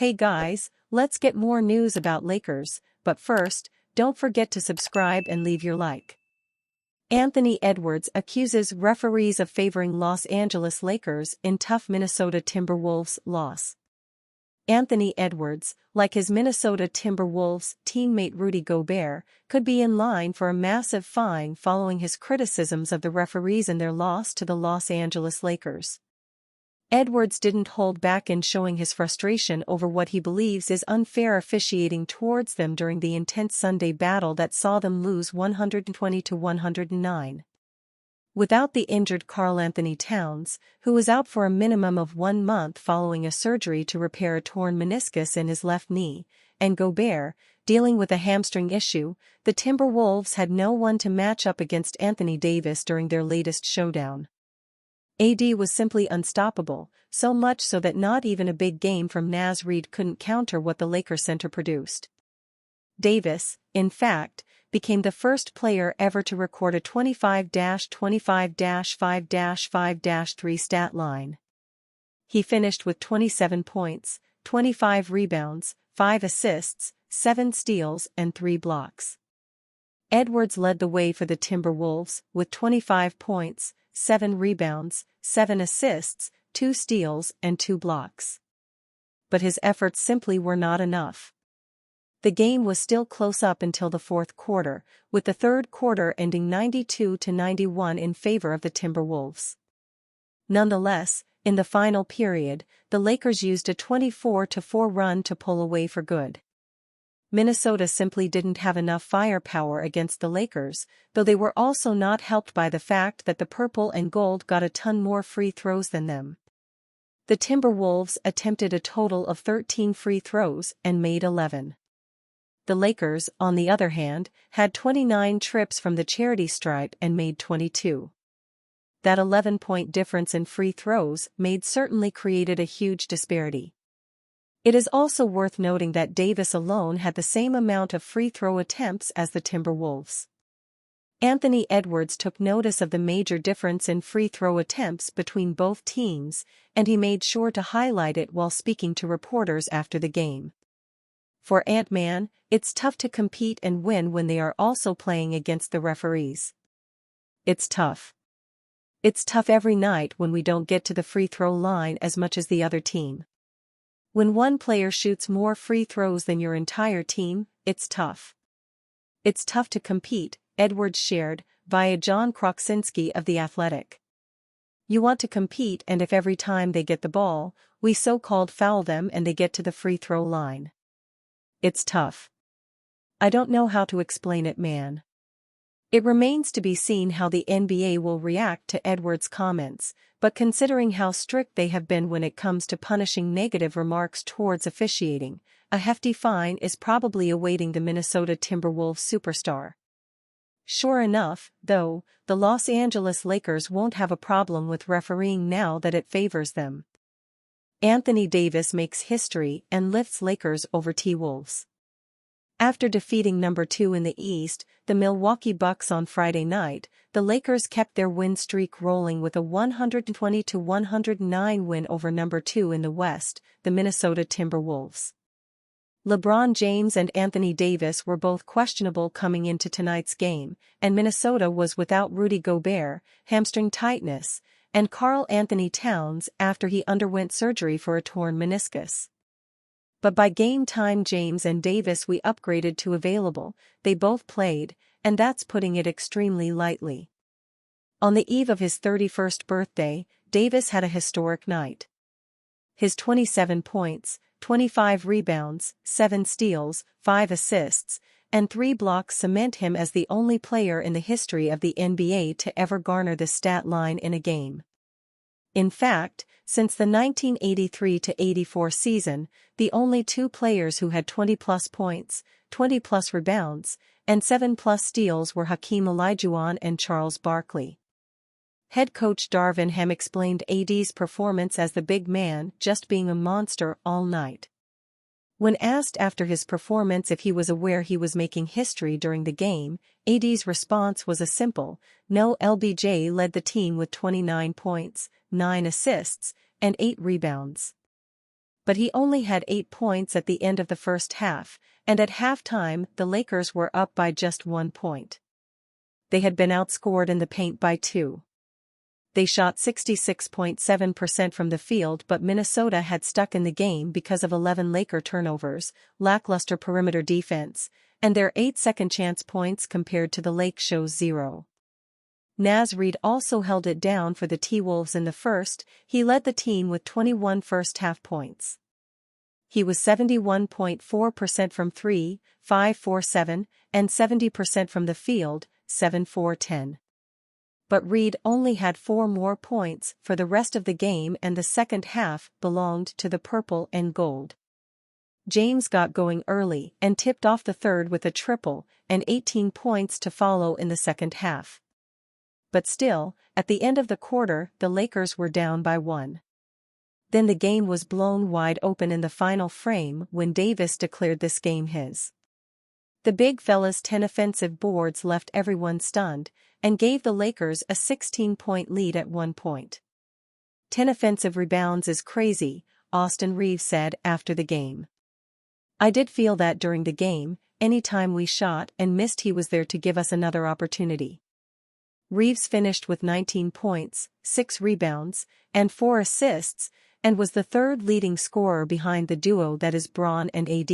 Hey guys, let's get more news about Lakers, but first, don't forget to subscribe and leave your like. Anthony Edwards accuses referees of favoring Los Angeles Lakers in tough Minnesota Timberwolves loss. Anthony Edwards, like his Minnesota Timberwolves teammate Rudy Gobert, could be in line for a massive fine following his criticisms of the referees in their loss to the Los Angeles Lakers. Edwards didn't hold back in showing his frustration over what he believes is unfair officiating towards them during the intense Sunday battle that saw them lose 120-109. Without the injured Karl-Anthony Towns, who was out for a minimum of 1 month following a surgery to repair a torn meniscus in his left knee, and Gobert, dealing with a hamstring issue, the Timberwolves had no one to match up against Anthony Davis during their latest showdown. AD was simply unstoppable, so much so that not even a big game from Naz Reid couldn't counter what the Lakers center produced. Davis, in fact, became the first player ever to record a 25-25-5-5-3 stat line. He finished with 27 points, 25 rebounds, 5 assists, 7 steals and 3 blocks. Edwards led the way for the Timberwolves with 25 points, 7 rebounds, 7 assists, 2 steals and 2 blocks. But his efforts simply were not enough. The game was still close up until the fourth quarter, with the third quarter ending 92-91 in favor of the Timberwolves. Nonetheless, in the final period, the Lakers used a 24-4 run to pull away for good. Minnesota simply didn't have enough firepower against the Lakers, though they were also not helped by the fact that the purple and gold got a ton more free throws than them. The Timberwolves attempted a total of 13 free throws and made 11. The Lakers, on the other hand, had 29 trips from the charity stripe and made 22. That 11-point difference in free throws certainly created a huge disparity. It is also worth noting that Davis alone had the same amount of free throw attempts as the Timberwolves. Anthony Edwards took notice of the major difference in free throw attempts between both teams, and he made sure to highlight it while speaking to reporters after the game. For Ant-Man, it's tough to compete and win when they are also playing against the referees. It's tough. It's tough every night when we don't get to the free throw line as much as the other team. When one player shoots more free throws than your entire team, it's tough. It's tough to compete, Edwards shared, via John Krasinski of The Athletic. You want to compete, and if every time they get the ball, we so-called foul them and they get to the free throw line. It's tough. I don't know how to explain it, man. It remains to be seen how the NBA will react to Edwards' comments, but considering how strict they have been when it comes to punishing negative remarks towards officiating, a hefty fine is probably awaiting the Minnesota Timberwolves superstar. Sure enough, though, the Los Angeles Lakers won't have a problem with refereeing now that it favors them. Anthony Davis makes history and lifts Lakers over T-Wolves. After defeating number 2 in the East, the Milwaukee Bucks on Friday night, the Lakers kept their win streak rolling with a 120-109 win over number 2 in the West, the Minnesota Timberwolves. LeBron James and Anthony Davis were both questionable coming into tonight's game, and Minnesota was without Rudy Gobert, hamstring tightness, and Karl-Anthony Towns after he underwent surgery for a torn meniscus. But by game time James and Davis we upgraded to available, they both played, and that's putting it extremely lightly. On the eve of his 31st birthday, Davis had a historic night. His 27 points, 25 rebounds, 7 steals, 5 assists, and 3 blocks cement him as the only player in the history of the NBA to ever garner this stat line in a game. In fact, since the 1983-84 season, the only 2 players who had 20-plus points, 20-plus rebounds, and 7-plus steals were Hakeem Olajuwon and Charles Barkley. Head coach Darvin Ham explained AD's performance as the big man just being a monster all night. When asked after his performance if he was aware he was making history during the game, AD's response was a simple, no. LBJ led the team with 29 points, 9 assists, and 8 rebounds. But he only had 8 points at the end of the first half, and at halftime the Lakers were up by just 1 point. They had been outscored in the paint by 2. They shot 66.7% from the field, but Minnesota had stuck in the game because of 11 Laker turnovers, lackluster perimeter defense, and their 8 second-chance points compared to the Lake Show's 0. Naz Reid also held it down for the T-Wolves in the first. He led the team with 21 first-half points. He was 71.4% from 3, 5-4-7, and 70% from the field, 7-4-10. But Reid only had 4 more points for the rest of the game, and the second half belonged to the purple and gold. James got going early and tipped off the third with a triple, and 18 points to follow in the second half. But still, at the end of the quarter, the Lakers were down by 1. Then the game was blown wide open in the final frame when Davis declared this game his. The big fella's 10 offensive boards left everyone stunned, and gave the Lakers a 16-point lead at one point. 10 offensive rebounds is crazy, Austin Reeves said after the game. I did feel that during the game, anytime we shot and missed he was there to give us another opportunity. Reeves finished with 19 points, 6 rebounds, and 4 assists, and was the third leading scorer behind the duo that is Braun and AD.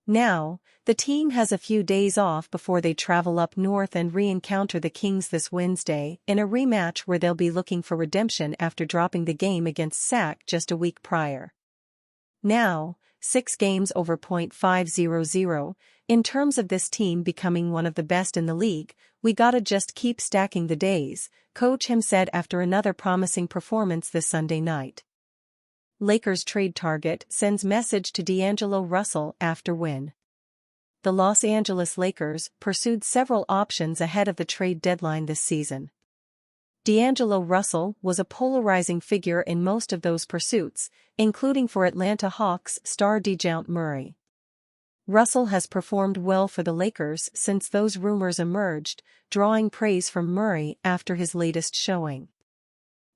Now, the team has a few days off before they travel up north and re-encounter the Kings this Wednesday in a rematch where they'll be looking for redemption after dropping the game against SAC just a week prior. Now, 6 games over .500. In terms of this team becoming one of the best in the league, we gotta just keep stacking the days, Coach Him said after another promising performance this Sunday night. Lakers trade target sends message to D'Angelo Russell after win. The Los Angeles Lakers pursued several options ahead of the trade deadline this season. D'Angelo Russell was a polarizing figure in most of those pursuits, including for Atlanta Hawks star DeJounte Murray. Russell has performed well for the Lakers since those rumors emerged, drawing praise from Murray after his latest showing.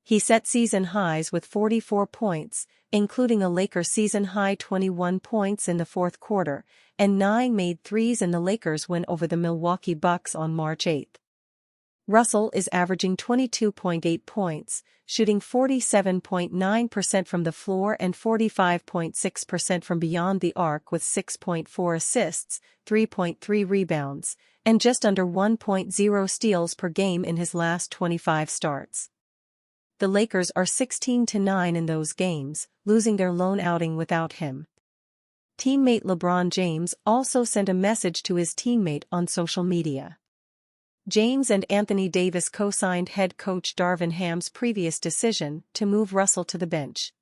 He set season highs with 44 points, including a Lakers season-high 21 points in the fourth quarter, and 9 made threes in the Lakers' win over the Milwaukee Bucks on March 8. Russell is averaging 22.8 points, shooting 47.9% from the floor and 45.6% from beyond the arc with 6.4 assists, 3.3 rebounds, and just under 1.0 steals per game in his last 25 starts. The Lakers are 16-9 in those games, losing their lone outing without him. Teammate LeBron James also sent a message to his teammate on social media. James and Anthony Davis co-signed head coach Darvin Ham's previous decision to move Russell to the bench.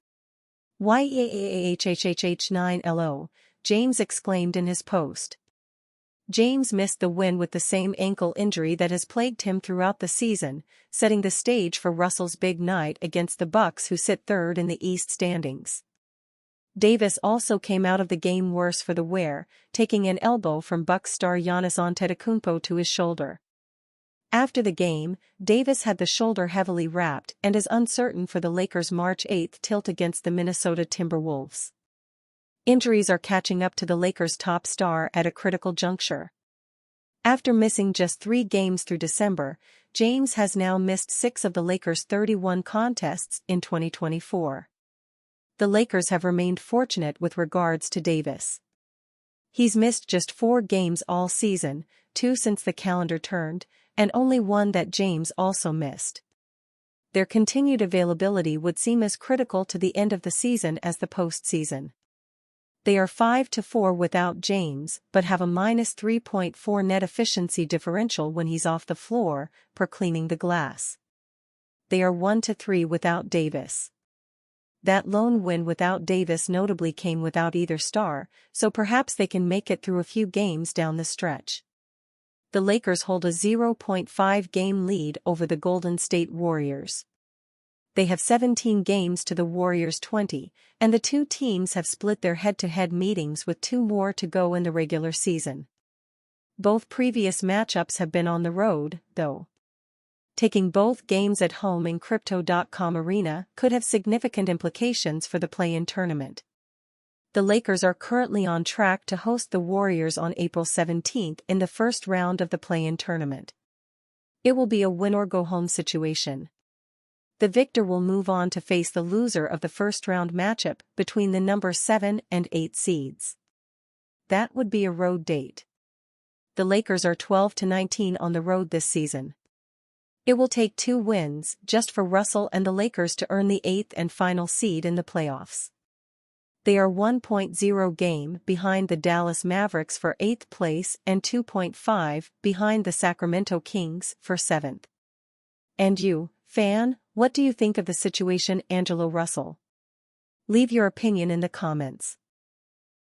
"YAAHHH9LO," James exclaimed in his post. James missed the win with the same ankle injury that has plagued him throughout the season, setting the stage for Russell's big night against the Bucks, who sit third in the East standings. Davis also came out of the game worse for the wear, taking an elbow from Bucks star Giannis Antetokounmpo to his shoulder. After the game, Davis had the shoulder heavily wrapped and is uncertain for the Lakers' March 8 tilt against the Minnesota Timberwolves. Injuries are catching up to the Lakers' top star at a critical juncture. After missing just 3 games through December, James has now missed 6 of the Lakers' 31 contests in 2024. The Lakers have remained fortunate with regards to Davis. He's missed just 4 games all season, 2 since the calendar turned, and only 1 that James also missed. Their continued availability would seem as critical to the end of the season as the postseason. They are 5-4 without James, but have a -3.4 net efficiency differential when he's off the floor, per Cleaning the Glass. They are 1-3 without Davis. That lone win without Davis notably came without either star, so perhaps they can make it through a few games down the stretch. The Lakers hold a 0.5-game lead over the Golden State Warriors. They have 17 games to the Warriors' 20, and the two teams have split their head-to-head meetings with 2 more to go in the regular season. Both previous matchups have been on the road, though. Taking both games at home in Crypto.com Arena could have significant implications for the play-in tournament. The Lakers are currently on track to host the Warriors on April 17 in the first round of the play-in tournament. It will be a win-or-go-home situation. The victor will move on to face the loser of the first-round matchup between the number 7 and 8 seeds. That would be a road date. The Lakers are 12-19 on the road this season. It will take 2 wins just for Russell and the Lakers to earn the 8th and final seed in the playoffs. They are 1.0 game behind the Dallas Mavericks for 8th place and 2.5 behind the Sacramento Kings for 7th. And you, fan, what do you think of the situation, Angelo Russell? Leave your opinion in the comments.